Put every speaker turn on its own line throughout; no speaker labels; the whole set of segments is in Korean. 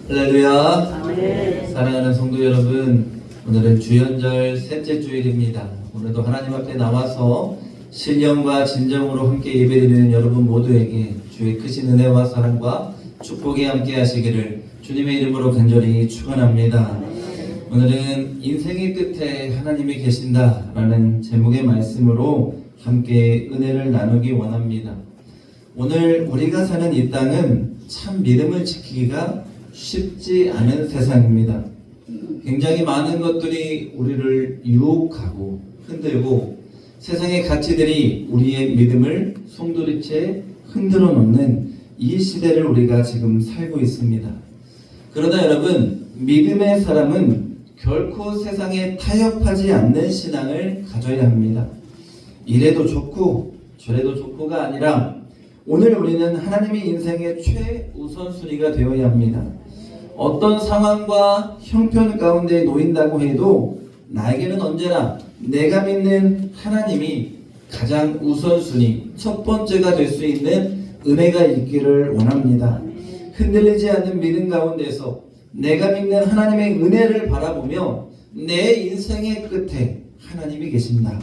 할렐루야.
아멘.
사랑하는 성도 여러분, 오늘은 주연절 셋째 주일입니다. 오늘도 하나님 앞에 나와서 신령과 진정으로 함께 예배드리는 여러분 모두에게 주의 크신 은혜와 사랑과 축복이 함께 하시기를 주님의 이름으로 간절히 축원합니다. 오늘은 인생의 끝에 하나님이 계신다라는 제목의 말씀으로 함께 은혜를 나누기 원합니다. 오늘 우리가 사는 이 땅은 참 믿음을 지키기가 쉽지 않은 세상입니다. 굉장히 많은 것들이 우리를 유혹하고 흔들고 세상의 가치들이 우리의 믿음을 송두리째 흔들어 놓는 이 시대를 우리가 지금 살고 있습니다. 그러나 여러분, 믿음의 사람은 결코 세상에 타협하지 않는 신앙을 가져야 합니다. 이래도 좋고 저래도 좋고가 아니라 오늘 우리는 하나님의 인생의 최우선순위가 되어야 합니다. 어떤 상황과 형편 가운데 놓인다고 해도 나에게는 언제나 내가 믿는 하나님이 가장 우선순위, 첫 번째가 될 수 있는 은혜가 있기를 원합니다. 흔들리지 않는 믿음 가운데서 내가 믿는 하나님의 은혜를 바라보며 내 인생의 끝에 하나님이 계신다.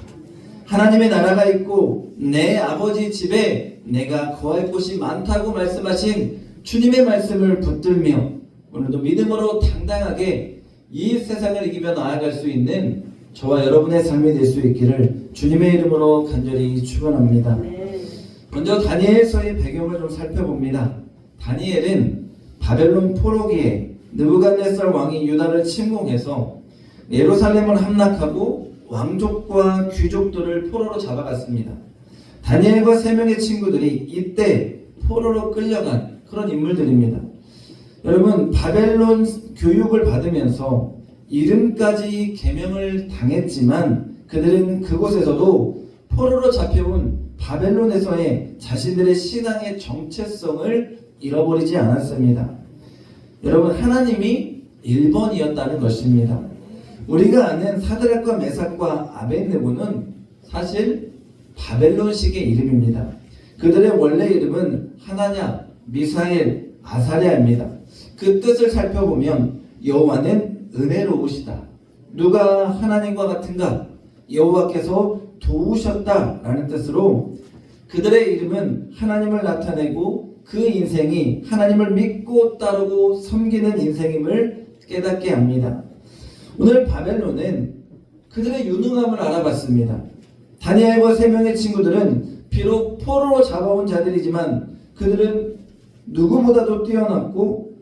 하나님의 나라가 있고 내 아버지 집에 내가 거할 곳이 많다고 말씀하신 주님의 말씀을 붙들며 오늘도 믿음으로 당당하게 이 세상을 이기며 나아갈 수 있는 저와 여러분의 삶이 될 수 있기를 주님의 이름으로 간절히 축원합니다. 먼저 다니엘서의 배경을 좀 살펴봅니다. 다니엘은 바벨론 포로기에 느부갓네살 왕이 유다를 침공해서 예루살렘을 함락하고 왕족과 귀족들을 포로로 잡아갔습니다. 다니엘과 3명의 친구들이 이때 포로로 끌려간 그런 인물들입니다. 여러분, 바벨론 교육을 받으면서 이름까지 계명을 당했지만 그들은 그곳에서도 포로로 잡혀온 바벨론에서의 자신들의 신앙의 정체성을 잃어버리지 않았습니다. 여러분, 하나님이 1번이었다는 것입니다. 우리가 아는 사드락과 메삭과 아벳느고는 사실 바벨론식의 이름입니다. 그들의 원래 이름은 하나냐, 미사엘, 아사랴입니다. 그 뜻을 살펴보면 여호와는 은혜로우시다. 누가 하나님과 같은가? 여호와께서 도우셨다라는 뜻으로 그들의 이름은 하나님을 나타내고 그 인생이 하나님을 믿고 따르고 섬기는 인생임을 깨닫게 합니다. 오늘 바벨론은 그들의 유능함을 알아봤습니다. 다니엘과 3명의 친구들은 비록 포로로 잡아온 자들이지만 그들은 누구보다도 뛰어났고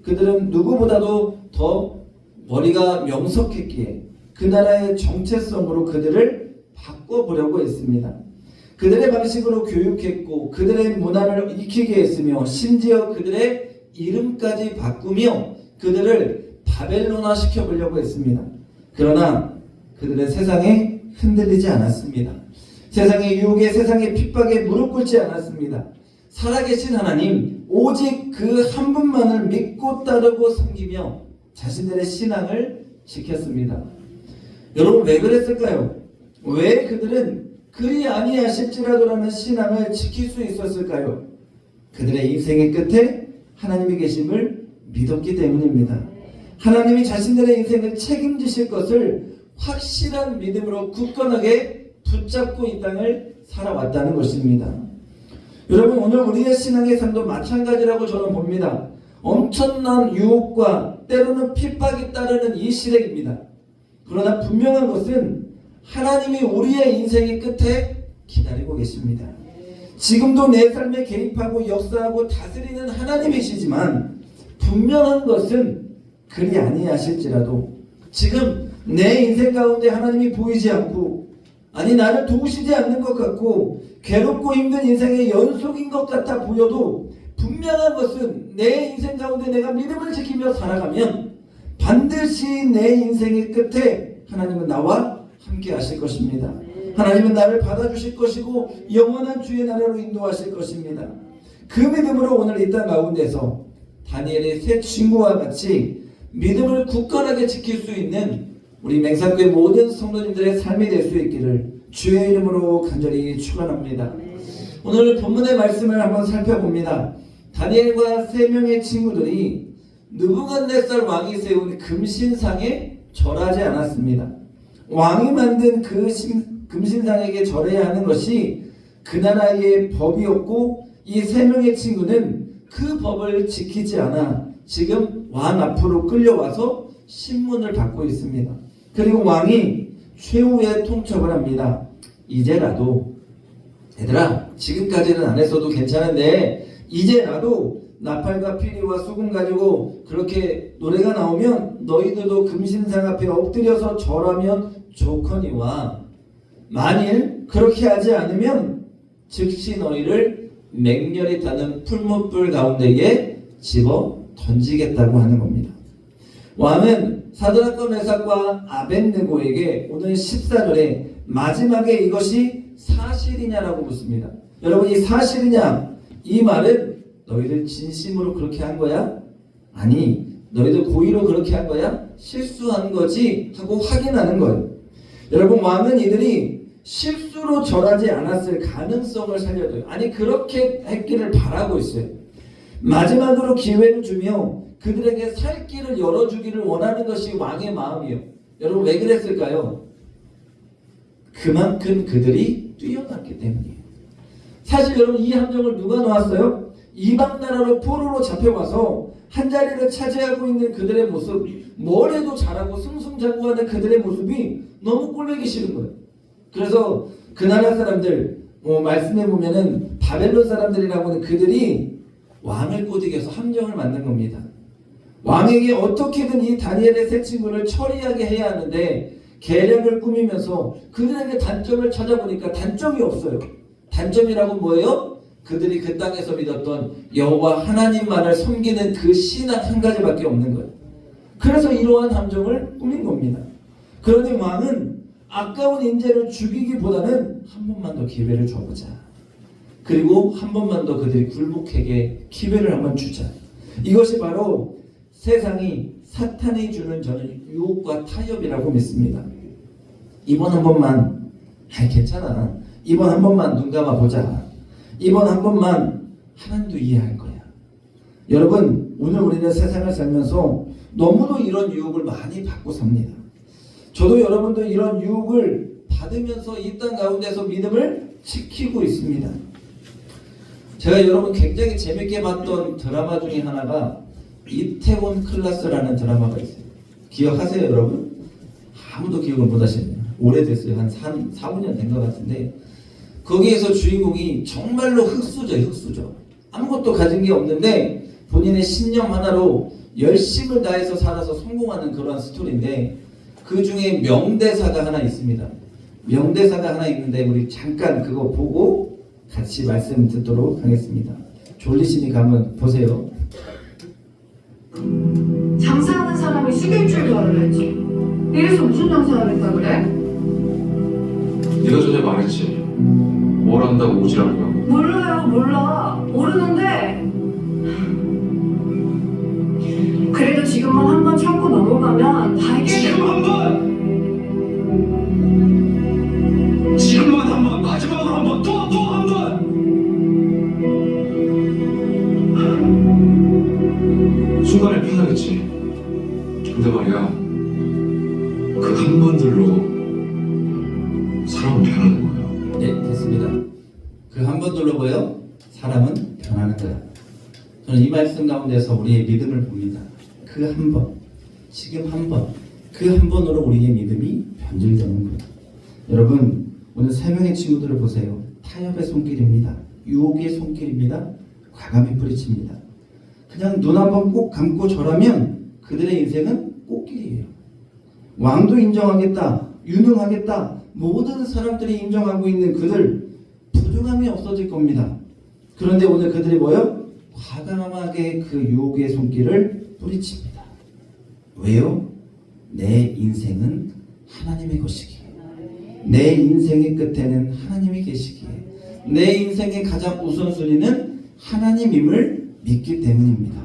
그들은 누구보다도 더 머리가 명석했기에 그 나라의 정체성으로 그들을 바꿔보려고 했습니다. 그들의 방식으로 교육했고 그들의 문화를 익히게 했으며 심지어 그들의 이름까지 바꾸며 그들을 바벨론화 시켜보려고 했습니다. 그러나 그들은 세상에 흔들리지 않았습니다. 세상의 유혹에 세상의 핍박에 무릎 꿇지 않았습니다. 살아계신 하나님 오직 그 한 분만을 믿고 따르고 섬기며 자신들의 신앙을 지켰습니다. 여러분, 왜 그랬을까요? 왜 그들은 그리 아니하실지라도라는 신앙을 지킬 수 있었을까요? 그들의 인생의 끝에 하나님이 계심을 믿었기 때문입니다. 하나님이 자신들의 인생을 책임지실 것을 확실한 믿음으로 굳건하게 붙잡고 이 땅을 살아왔다는 것입니다. 여러분, 오늘 우리의 신앙의 삶도 마찬가지라고 저는 봅니다. 엄청난 유혹과 때로는 핍박이 따르는 이 시대입니다. 그러나 분명한 것은 하나님이 우리의 인생의 끝에 기다리고 계십니다. 지금도 내 삶에 개입하고 역사하고 다스리는 하나님이시지만 분명한 것은 그리 아니하실지라도 지금 내 인생 가운데 하나님이 보이지 않고 아니 나를 도우시지 않는 것 같고 괴롭고 힘든 인생의 연속인 것 같아 보여도 분명한 것은 내 인생 가운데 내가 믿음을 지키며 살아가면 반드시 내 인생의 끝에 하나님은 나와 함께 하실 것입니다. 하나님은 나를 받아주실 것이고 영원한 주의 나라로 인도하실 것입니다. 그 믿음으로 오늘 이 땅 가운데서 다니엘의 3 친구와 같이 믿음을 굳건하게 지킬 수 있는 우리 맹산교회 모든 성도님들의 삶이 될 수 있기를 주의 이름으로 간절히 축원합니다. 오늘 본문의 말씀을 한번 살펴봅니다. 다니엘과 3명의 친구들이 느부갓네살 왕이 세운 금신상에 절하지 않았습니다. 왕이 만든 그 금신상에게 절해야 하는 것이 그 나라의 법이었고, 이 세 명의 친구는 그 법을 지키지 않아 지금 왕 앞으로 끌려와서 신문을 받고 있습니다. 그리고 왕이 최후의 통첩을 합니다. 이제라도 얘들아, 지금까지는 안 했어도 괜찮은데 이제라도 나팔과 피리와 수금 가지고 그렇게 노래가 나오면 너희들도 금신상 앞에 엎드려서 절하면 좋거니와, 만일 그렇게 하지 않으면 즉시 너희를 맹렬히 타는 풀무불 가운데에 집어 던지겠다고 하는 겁니다. 왕은 사드락과 메삭과 아벳느고에게 오늘 14절에 마지막에 이것이 사실이냐라고 묻습니다. 여러분, 이 사실이냐, 이 말은 너희들 진심으로 그렇게 한 거야? 아니, 너희들 고의로 그렇게 한 거야? 실수한 거지? 하고 확인하는 거예요. 여러분, 왕은 이들이 실수로 절하지 않았을 가능성을 살려줘요. 아니, 그렇게 했기를 바라고 있어요. 마지막으로 기회를 주며 그들에게 살 길을 열어주기를 원하는 것이 왕의 마음이에요. 여러분, 왜 그랬을까요? 그만큼 그들이 뛰어났기 때문이에요. 사실 여러분, 이 함정을 누가 놓았어요? 이방 나라로 포로로 잡혀와서 한자리를 차지하고 있는 그들의 모습, 뭘 해도 잘하고 승승장구하는 그들의 모습이 너무 꼴보기 싫은 거예요. 그래서 그 나라 사람들, 말씀해 보면은 바벨론 사람들이라고 하는 그들이 왕을 꼬드겨서 함정을 만든 겁니다. 왕에게 어떻게든 이 다니엘의 세 친구를 처리하게 해야 하는데 계략을 꾸미면서 그들에게 단점을 찾아보니까 단점이 없어요. 단점이라고 뭐예요? 그들이 그 땅에서 믿었던 여호와 하나님만을 섬기는 그 신앙 한 가지밖에 없는 거예요. 그래서 이러한 함정을 꾸민 겁니다. 그러니 왕은 아까운 인재를 죽이기보다는 한 번만 더 기회를 줘보자. 그리고 한 번만 더 그들이 굴복하게 기회를 한번 주자. 이것이 바로 세상이 사탄이 주는 저는 유혹과 타협이라고 믿습니다. 이번 한 번만, 괜찮아. 이번 한 번만 눈 감아보자. 이번 한 번만 하나님도 이해할 거야. 여러분, 오늘 우리는 세상을 살면서 너무도 이런 유혹을 많이 받고 삽니다. 저도 여러분도 이런 유혹을 받으면서 이 땅 가운데서 믿음을 지키고 있습니다. 제가 여러분 굉장히 재밌게 봤던 드라마 중에 하나가 이태원 클라스라는 드라마가 있어요. 기억하세요, 여러분? 아무도 기억을 못 하시네요. 오래됐어요. 한 4, 5년 된 것 같은데, 거기에서 주인공이 정말로 흙수저. 아무것도 가진 게 없는데 본인의 신념 하나로 열심을 다해서 살아서 성공하는 그런 스토리인데, 그 중에 명대사가 하나 있습니다. 명대사가 하나 있는데 우리 잠깐 그거 보고 같이 말씀 듣도록 하겠습니다. 졸리시니까 한번 보세요.
장사하는 사람이 숙일 줄도 알아야지. 이래서 무슨 장사를 했다 그래?
네가 전에 말했지. 뭘 한다고 오지라고.
몰라요, 몰라. 모르는데. 그래도 지금만 한 번 참고 넘어가면 다 해결돼.
지금 한 번! 지금만 한 번! 마지막으로 한 번! 또 한 번! 순간에 편하겠지. 근데 말이야, 그 한 번들로 사람은 변하는 거야.
네, 됐습니다. 그 한 번 눌러보여 사람은 변하는 거야. 저는 이 말씀 가운데서 우리의 믿음을 봅니다. 그 한 번, 지금 한 번, 그 한 번으로 우리의 믿음이 변질되는 거예요. 여러분, 오늘 세 명의 친구들을 보세요. 타협의 손길입니다. 유혹의 손길입니다. 과감히 뿌리칩니다. 그냥 눈 한 번 꼭 감고 절하면 그들의 인생은 꽃길이에요. 왕도 인정하겠다, 유능하겠다, 모든 사람들이 인정하고 있는 그들, 부족함이 없어질 겁니다. 그런데 오늘 그들이 뭐요? 과감하게 그 유혹의 손길을 뿌리칩니다. 왜요? 내 인생은 하나님의 것이기에, 내 인생의 끝에는 하나님이 계시기에, 내 인생의 가장 우선순위는 하나님임을 믿기 때문입니다.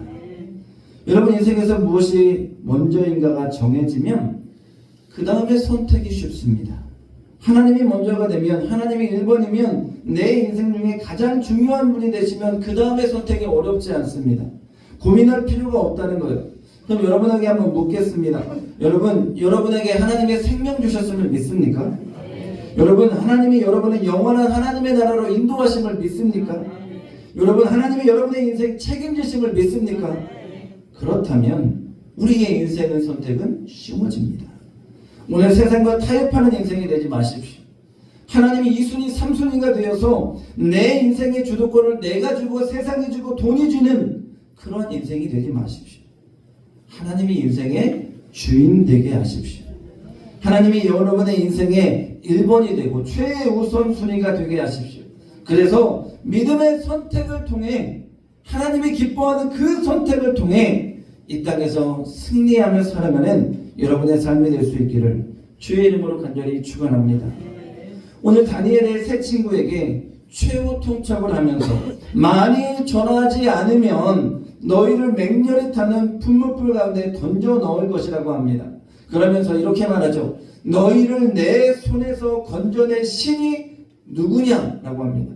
여러분, 인생에서 무엇이 먼저인가가 정해지면 그 다음에 선택이 쉽습니다. 하나님이 먼저가 되면, 하나님이 1번이면 내 인생 중에 가장 중요한 분이 되시면 그 다음에 선택이 어렵지 않습니다. 고민할 필요가 없다는 거예요. 그럼 여러분에게 한번 묻겠습니다. 여러분에게 하나님의 생명 주셨음을 믿습니까? 여러분, 하나님이 여러분의 영원한 하나님의 나라로 인도하심을 믿습니까? 여러분, 하나님이 여러분의 인생 책임지심을 믿습니까? 그렇다면 우리의 인생의 선택은 쉬워집니다. 오늘 세상과 타협하는 인생이 되지 마십시오. 하나님이 2순위, 3순위가 되어서 내 인생의 주도권을 내가 주고 세상이 주고 돈이 주는 그런 인생이 되지 마십시오. 하나님이 인생의 주인 되게 하십시오. 하나님이 여러분의 인생의 1번이 되고 최우선 순위가 되게 하십시오. 그래서 믿음의 선택을 통해 하나님이 기뻐하는 그 선택을 통해 이 땅에서 승리하며 살아가는 여러분의 삶이 될 수 있기를 주의 이름으로 간절히 축원합니다. 오늘 다니엘의 세 친구에게 최후 통첩을 하면서 만일 전하지 않으면 너희를 맹렬히 타는 풀무불 가운데 던져 넣을 것이라고 합니다. 그러면서 이렇게 말하죠. 너희를 내 손에서 건져낼 신이 누구냐라고 합니다.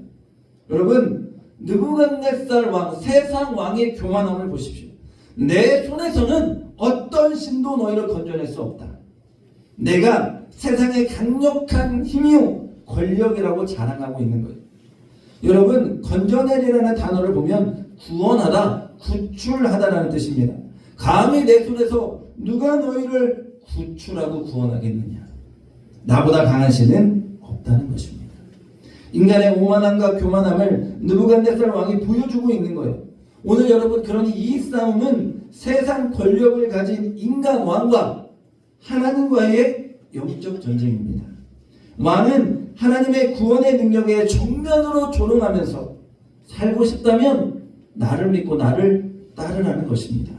여러분, 느부갓네살 왕, 세상 왕의 교만함을 보십시오. 내 손에서는 어떤 신도 너희를 건져낼 수 없다. 내가 세상의 강력한 힘이요 권력이라고 자랑하고 있는 거예요. 여러분, 건져내리라는 단어를 보면 구원하다, 구출하다라는 뜻입니다. 감히 내 손에서 누가 너희를 구출하고 구원하겠느냐. 나보다 강한 신은 없다는 것입니다. 인간의 오만함과 교만함을 느부갓네살 왕이 보여주고 있는 거예요. 오늘 여러분, 그러니 이 싸움은 세상 권력을 가진 인간 왕과 하나님과의 영적 전쟁입니다. 왕은 하나님의 구원의 능력에 정면으로 조롱하면서 살고 싶다면 나를 믿고 나를 따르라는 것입니다.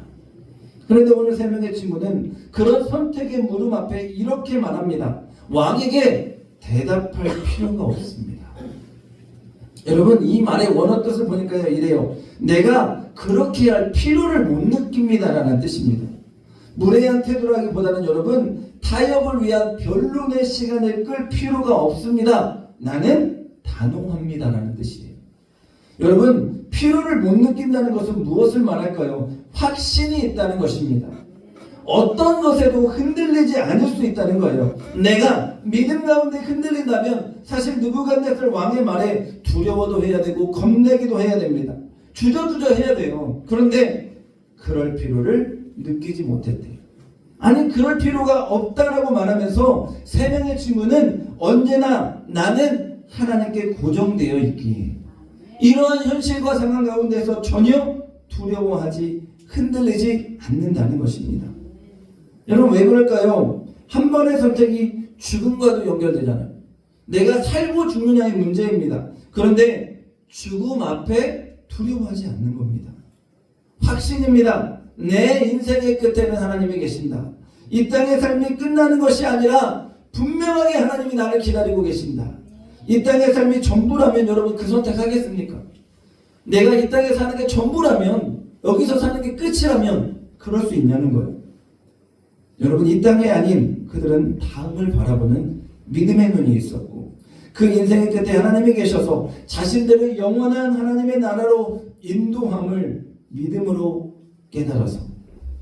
그런데 오늘 세 명의 친구는 그런 선택의 물음 앞에 이렇게 말합니다. 왕에게 대답할 필요가 없습니다. 여러분, 이 말의 원어 뜻을 보니까요, 이래요. 내가 그렇게 할 필요를 못 느낍니다라는 뜻입니다. 무례한 태도라기보다는 여러분, 타협을 위한 변론의 시간을 끌 필요가 없습니다. 나는 단호합니다라는 뜻이에요. 여러분, 필요를 못 느낀다는 것은 무엇을 말할까요? 확신이 있다는 것입니다. 어떤 것에도 흔들리지 않을 수 있다는 거예요. 내가 믿음 가운데 흔들린다면 사실 느부갓네살 왕의 말에 두려워도 해야 되고 겁내기도 해야 됩니다. 주저주저 해야 돼요. 그런데 그럴 필요를 느끼지 못했대요. 아니, 그럴 필요가 없다라고 말하면서 세 명의 친구는 언제나 나는 하나님께 고정되어 있기에 이러한 현실과 상황 가운데서 전혀 두려워하지 흔들리지 않는다는 것입니다. 여러분, 왜 그럴까요? 한 번의 선택이 죽음과도 연결되잖아요. 내가 살고 죽느냐의 문제입니다. 그런데 죽음 앞에 두려워하지 않는 겁니다. 확신입니다. 내 인생의 끝에는 하나님이 계신다. 이 땅의 삶이 끝나는 것이 아니라 분명하게 하나님이 나를 기다리고 계신다. 이 땅의 삶이 전부라면 여러분 그 선택하겠습니까? 내가 이 땅에 사는 게 전부라면, 여기서 사는 게 끝이라면 그럴 수 있냐는 거예요. 여러분, 이 땅이 아닌 그들은 다음을 바라보는 믿음의 눈이 있었고 그 인생의 끝에 하나님이 계셔서 자신들을 영원한 하나님의 나라로 인도함을 믿음으로 깨달아서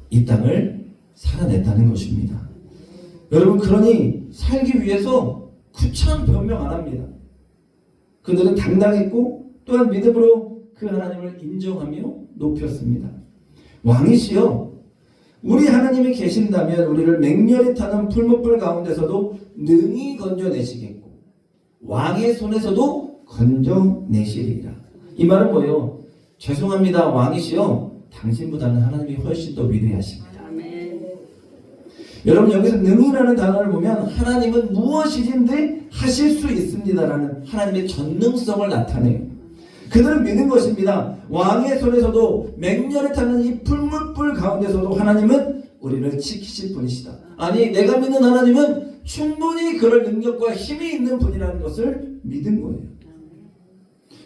이 땅을 살아냈다는 것입니다. 여러분, 그러니 살기 위해서 구차한 변명 안 합니다. 그들은 당당했고 또한 믿음으로 그 하나님을 인정하며 높였습니다. 왕이시여, 우리 하나님이 계신다면 우리를 맹렬히 타는 풀무불 가운데서도 능히 건져내시겠고 왕의 손에서도 건져내시리라. 이 말은 뭐예요? 죄송합니다, 왕이시여, 당신보다는 하나님이 훨씬 더 위대하십니다. 여러분, 여기서 능이라는 단어를 보면 하나님은 무엇이든지 하실 수 있습니다라는 하나님의 전능성을 나타내요. 그들은 믿은 것입니다. 왕의 손에서도 맹렬히 타는 이 풀무불 가운데서도 하나님은 우리를 지키실 분이시다. 아니, 내가 믿는 하나님은 충분히 그럴 능력과 힘이 있는 분이라는 것을 믿은 거예요.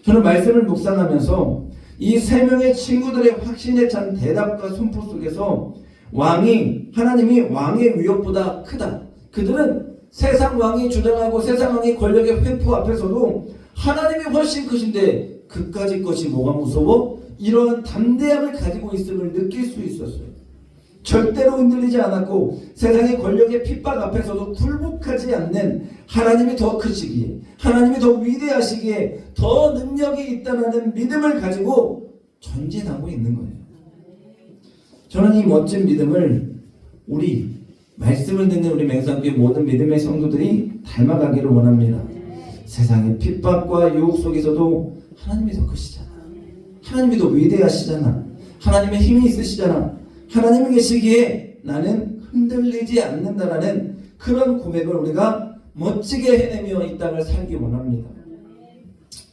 저는 말씀을 묵상하면서 이 세 명의 친구들의 확신에 찬 대답과 선포 속에서 하나님이 왕의 위협보다 크다. 그들은 세상 왕이 주장하고 세상 왕의 권력의 회포 앞에서도 하나님이 훨씬 크신데 그까짓 것이 뭐가 무서워?
이러한 담대함을 가지고 있음을 느낄 수 있었어요. 절대로 흔들리지 않았고 세상의 권력의 핍박 앞에서도 굴복하지 않는 하나님이 더 크시기에, 하나님이 더 위대하시기에 더 능력이 있다는 믿음을 가지고 전진하고 있는 거예요. 저는 이 멋진 믿음을 우리 말씀을 듣는 우리 맹상교회 모든 믿음의 성도들이 닮아가기를 원합니다. 세상의 핍박과 유혹 속에서도 하나님이 더 크시잖아. 하나님이 더 위대하시잖아. 하나님의 힘이 있으시잖아. 하나님이 계시기에 나는 흔들리지 않는다라는 그런 고백을 우리가 멋지게 해내며 이 땅을 살기 원합니다.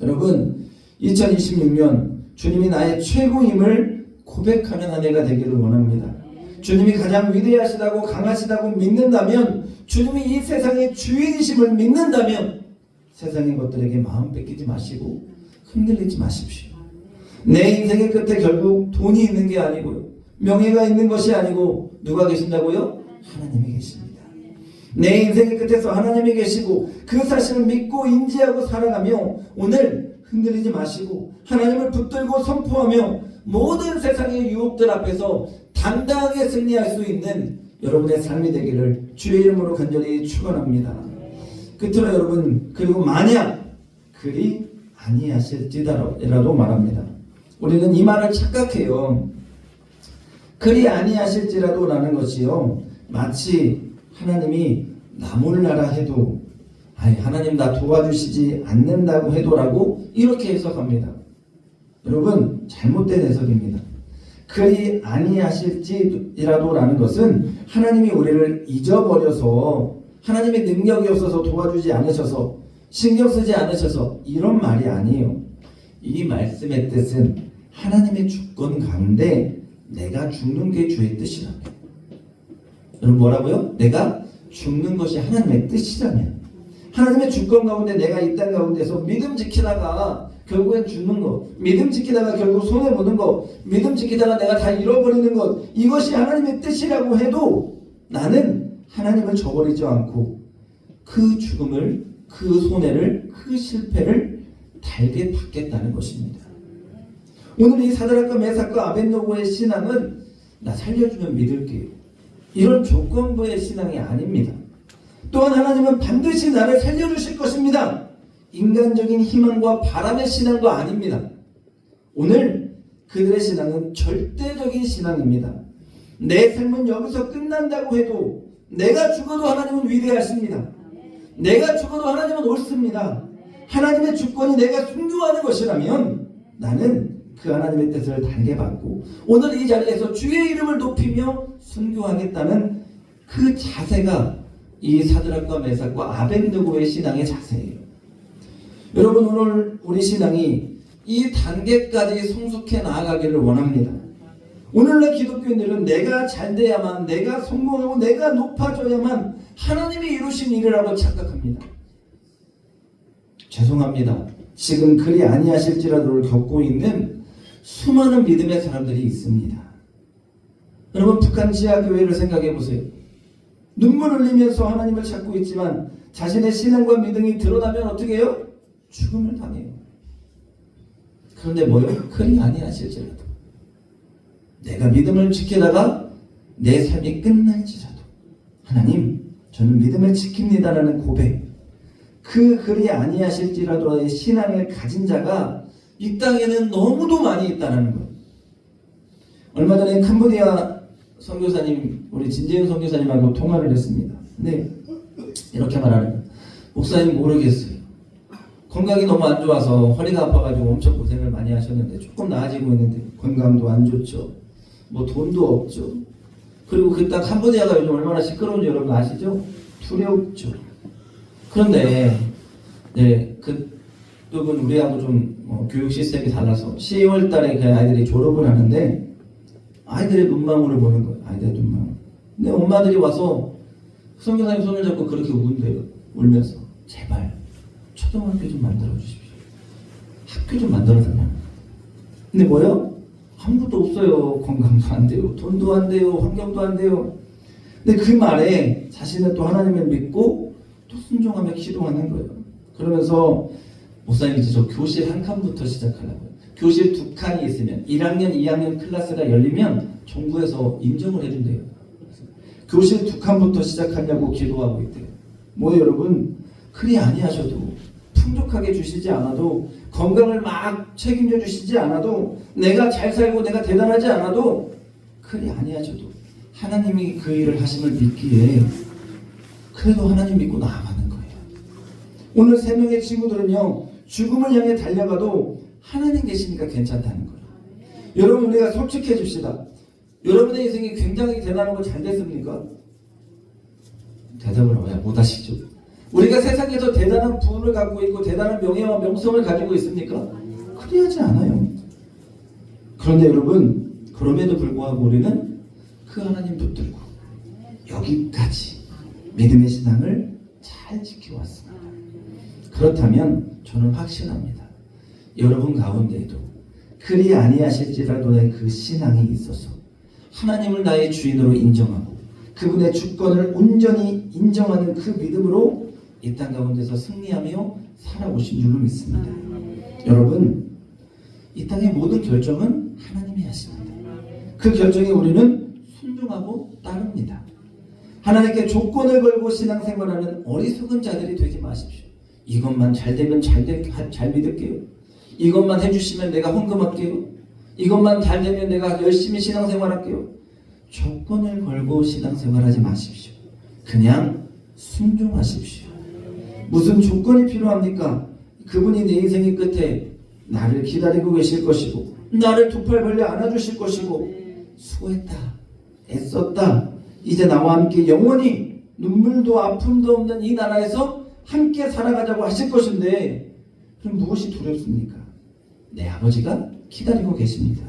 여러분, 2026년 주님이 나의 최고임을 고백하는 한 해가 되기를 원합니다. 주님이 가장 위대하시다고 강하시다고 믿는다면, 주님이 이 세상의 주인이심을 믿는다면 세상의 것들에게 마음 뺏기지 마시고 흔들리지 마십시오. 내 인생의 끝에 결국 돈이 있는 게 아니고요, 명예가 있는 것이 아니고 누가 계신다고요? 하나님이 계십니다. 내 인생의 끝에서 하나님이 계시고 그 사실을 믿고 인지하고 살아가며 오늘 흔들리지 마시고 하나님을 붙들고 선포하며 모든 세상의 유혹들 앞에서 당당하게 승리할 수 있는 여러분의 삶이 되기를 주의 이름으로 간절히 축원합니다. 끝으로 여러분, 그리고 만약 그리 아니하실지라도 말합니다. 우리는 이 말을 착각해요. 그리 아니하실지라도 라는 것이요, 마치 하나님이 나 몰라라 해도, 아니 하나님 나 도와주시지 않는다고 해도라고 이렇게 해석합니다. 여러분, 잘못된 해석입니다. 그리 아니하실지라도 라는 것은 하나님이 우리를 잊어버려서, 하나님의 능력이 없어서 도와주지 않으셔서, 신경 쓰지 않으셔서 이런 말이 아니에요. 이 말씀의 뜻은 하나님의 주권 가운데 내가 죽는 게 주의 뜻이라면, 여러분 뭐라고요? 내가 죽는 것이 하나님의 뜻이라면, 하나님의 주권 가운데 내가 이 땅 가운데서 믿음 지키다가 결국엔 죽는 것, 믿음 지키다가 결국 손해보는 것, 믿음 지키다가 내가 다 잃어버리는 것, 이것이 하나님의 뜻이라고 해도 나는 하나님을 저버리지 않고 그 죽음을, 그 손해를, 그 실패를 달게 받겠다는 것입니다. 오늘 이 사드락과 메삭과 아벳노고의 신앙은 나 살려주면 믿을게요, 이런 조건부의 신앙이 아닙니다. 또한 하나님은 반드시 나를 살려주실 것입니다, 인간적인 희망과 바람의 신앙도 아닙니다. 오늘 그들의 신앙은 절대적인 신앙입니다. 내 삶은 여기서 끝난다고 해도 내가 죽어도 하나님은 위대하십니다. 내가 죽어도 하나님은 옳습니다. 하나님의 주권이 내가 순교하는 것이라면 나는 그 하나님의 뜻을 달게 받고 오늘 이 자리에서 주의 이름을 높이며 순교하겠다는 그 자세가 이 사드락과 메삭과 아벳느고의 신앙의 자세예요. 여러분, 오늘 우리 신앙이 이 단계까지 성숙해 나아가기를 원합니다. 오늘날 기독교인들은 내가 잘 돼야만, 내가 성공하고 내가 높아져야만 하나님이 이루신 일이라고 착각합니다. 죄송합니다. 지금 그리 아니하실지라도를 겪고 있는 수많은 믿음의 사람들이 있습니다. 여러분, 북한 지하교회를 생각해 보세요. 눈물 흘리면서 하나님을 찾고 있지만 자신의 신앙과 믿음이 드러나면 어떻게 해요? 죽음을 당해요. 그런데 뭐요? 그리 아니하실지라도, 내가 믿음을 지키다가 내 삶이 끝날지라도 하나님, 저는 믿음을 지킵니다라는 고백, 그 그리 아니하실지라도의 신앙을 가진 자가 이 땅에는 너무도 많이 있다는 것. 얼마 전에 캄보디아 선교사님, 우리 진재윤 선교사님하고 통화를 했습니다. 근데 이렇게 말하는 거예요. 목사님 모르겠어요. 건강이 너무 안 좋아서 허리가 아파가지고 엄청 고생을 많이 하셨는데 조금 나아지고 있는데 건강도 안 좋죠. 뭐 돈도 없죠. 그리고 그 땅 캄보디아가 요즘 얼마나 시끄러운지 여러분 아시죠? 두렵죠. 그런데 네, 그쪽은 우리하고 좀 교육 시스템이 달라서 10월 달에 그 아이들이 졸업을 하는데 아이들의 눈망울을 보는 거예요. 아이들의 눈망울. 근데 엄마들이 와서 선교사님 손을 잡고 그렇게 운대요. 울면서 제발 초등학교 좀 만들어 주십시오. 학교 좀 만들어 달라고. 근데 뭐요? 아무것도 없어요. 건강도 안 돼요. 돈도 안 돼요. 환경도 안 돼요. 근데 그 말에 자신은 또 하나님을 믿고 또 순종하며 기도하는 거예요. 그러면서 목사님 이제 저 교실 한 칸부터 시작하려고요.
교실 2칸이 있으면 1학년, 2학년 클래스가 열리면 정부에서 인정을 해준대요. 교실 2칸부터 시작하냐고 기도하고 있대요. 뭐 여러분, 그리 아니하셔도 풍족하게 주시지 않아도 건강을 막 책임져 주시지 않아도 내가 잘 살고 내가 대단하지 않아도 그리 아니하셔도 하나님이 그 일을 하심을 믿기에 그래도 하나님 믿고 나아가는 거예요. 오늘 3명의 친구들은요, 죽음을 향해 달려가도 하나님 계시니까 괜찮다는 거예요. 여러분, 우리가 솔직해 줍시다. 여러분의 인생이 굉장히 대단하고 잘 됐습니까? 대답을 왜 못 하시죠? 우리가 세상에서 대단한 부를 갖고 있고 대단한 명예와 명성을 가지고 있습니까? 그리하지 않아요. 그런데 여러분, 그럼에도 불구하고 우리는 그 하나님 붙들고 여기까지 믿음의 신앙을 잘 지켜왔습니다. 그렇다면 저는 확신합니다. 여러분 가운데에도 그리 아니하실지라도의 그 신앙이 있어서 하나님을 나의 주인으로 인정하고 그분의 주권을 온전히 인정하는 그 믿음으로 이 땅 가운데서 승리하며 살아오신 줄로 믿습니다. 여러분, 이 땅의 모든 결정은 하나님이 하십니다. 그 결정에 우리는 순종하고 따릅니다. 하나님께 조건을 걸고 신앙생활하는 어리석은 자들이 되지 마십시오. 이것만 잘 되면 잘 믿을게요. 이것만 해주시면 내가 헌금할게요. 이것만 잘 되면 내가 열심히 신앙생활할게요. 조건을 걸고 신앙생활하지 마십시오. 그냥 순종하십시오. 무슨 조건이 필요합니까? 그분이 내 인생의 끝에 나를 기다리고 계실 것이고 나를 두 팔 벌려 안아주실 것이고 수고했다, 애썼다, 이제 나와 함께 영원히 눈물도 아픔도 없는 이 나라에서 함께 살아가자고 하실 것인데 그럼 무엇이 두렵습니까? 내 아버지가 기다리고 계십니다.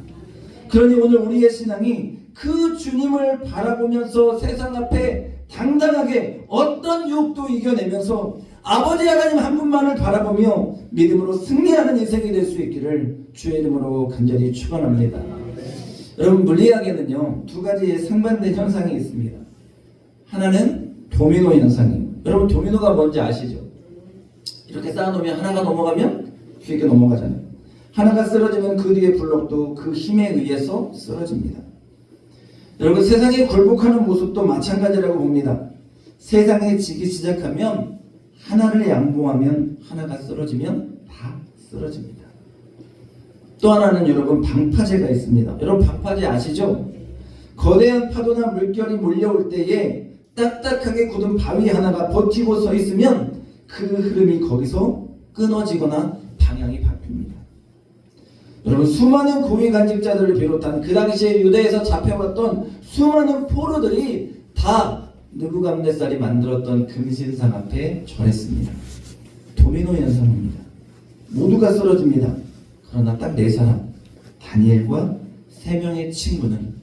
그러니 오늘 우리의 신앙이 그 주님을 바라보면서 세상 앞에 당당하게 어떤 유혹도 이겨내면서 아버지 하나님 한 분만을 바라보며 믿음으로 승리하는 인생이 될 수 있기를 주의 이름으로 간절히 축원합니다. 여러분, 물리학에는요 2가지의 상반된 현상이 있습니다. 하나는 도미노 현상이에요. 여러분, 도미노가 뭔지 아시죠? 이렇게 쌓아놓으면 하나가 넘어가면 뒤에 넘어가잖아요. 하나가 쓰러지면 그 뒤에 블록도 그 힘에 의해서 쓰러집니다. 여러분, 세상에 굴복하는 모습도 마찬가지라고 봅니다. 세상에 지기 시작하면 하나를 양보하면 하나가 쓰러지면 다 쓰러집니다. 또 하나는 여러분, 방파제가 있습니다. 여러분, 방파제 아시죠? 거대한 파도나 물결이 몰려올 때에 딱딱하게 굳은 바위 하나가 버티고 서 있으면 그 흐름이 거기서 끊어지거나 방향이 바뀝니다. 여러분, 수많은 고위 간직자들을 비롯한 그 당시에 유대에서 잡혀왔던 수많은 포로들이 다 느부갓네살이 만들었던 금신상 앞에 절했습니다. 도미노 현상입니다. 모두가 쓰러집니다. 그러나 딱 4사람, 다니엘과 3명의 친구는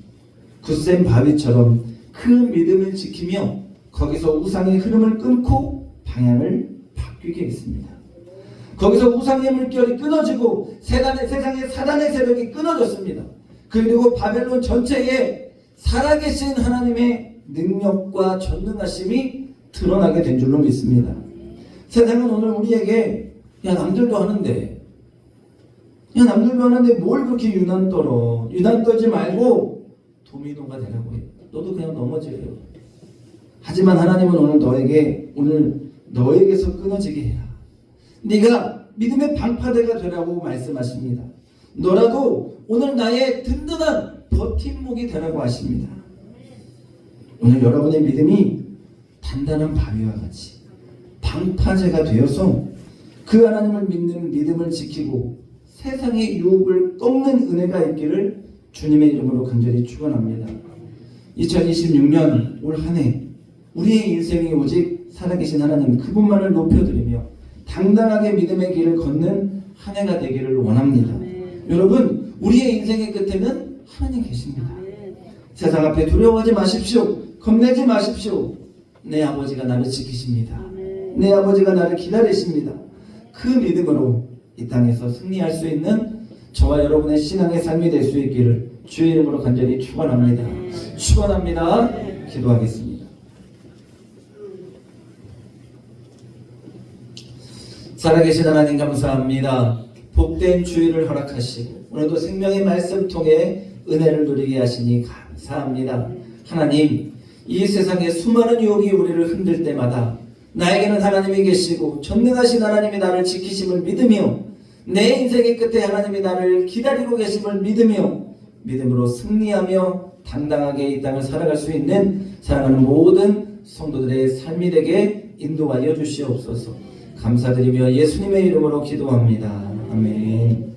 굳센 바위처럼 그 믿음을 지키며 거기서 우상의 흐름을 끊고 방향을 바뀌게 했습니다. 거기서 우상의 물결이 끊어지고 세상의 사단의 세력이 끊어졌습니다. 그리고 바벨론 전체에 살아계신 하나님의 능력과 전능하심이 드러나게 된 줄로 믿습니다. 세상은 오늘 우리에게 야 남들도 하는데 뭘 그렇게 유난 떨어, 유난 떨지 말고 도미노가 되라고 해. 너도 그냥 넘어지래요. 하지만 하나님은 오늘 너에게서 끊어지게 해라. 네가 믿음의 방파대가 되라고 말씀하십니다. 너라도 오늘 나의 든든한 버팀목이 되라고 하십니다. 오늘 여러분의 믿음이 단단한 바위와 같이 방파제가 되어서 그 하나님을 믿는 믿음을 지키고 세상의 유혹을 꺾는 은혜가 있기를 주님의 이름으로 간절히 축원합니다. 2026년 올 한 해 우리의 인생이 오직 살아계신 하나님 그분만을 높여드리며 당당하게 믿음의 길을 걷는 한 해가 되기를 원합니다. 여러분, 우리의 인생의 끝에는 하나님 계십니다. 세상 앞에 두려워하지 마십시오. 겁내지 마십시오. 내 아버지가 나를 지키십니다. 내 아버지가 나를 기다리십니다. 그 믿음으로 이 땅에서 승리할 수 있는 저와 여러분의 신앙의 삶이 될 수 있기를 주의 이름으로 간절히 축원합니다. 축원합니다. 기도하겠습니다. 살아계신 하나님 감사합니다. 복된 주일을 허락하시고 오늘도 생명의 말씀 통해 은혜를 누리게 하시니 감사합니다. 하나님, 이 세상에 수많은 유혹이 우리를 흔들 때마다 나에게는 하나님이 계시고 전능하신 하나님이 나를 지키심을 믿으며 내 인생의 끝에 하나님이 나를 기다리고 계심을 믿으며 믿음으로 승리하며 당당하게 이 땅을 살아갈 수 있는 사랑하는 모든 성도들의 삶이 되게 인도하여 주시옵소서. 감사드리며 예수님의 이름으로 기도합니다. 아멘.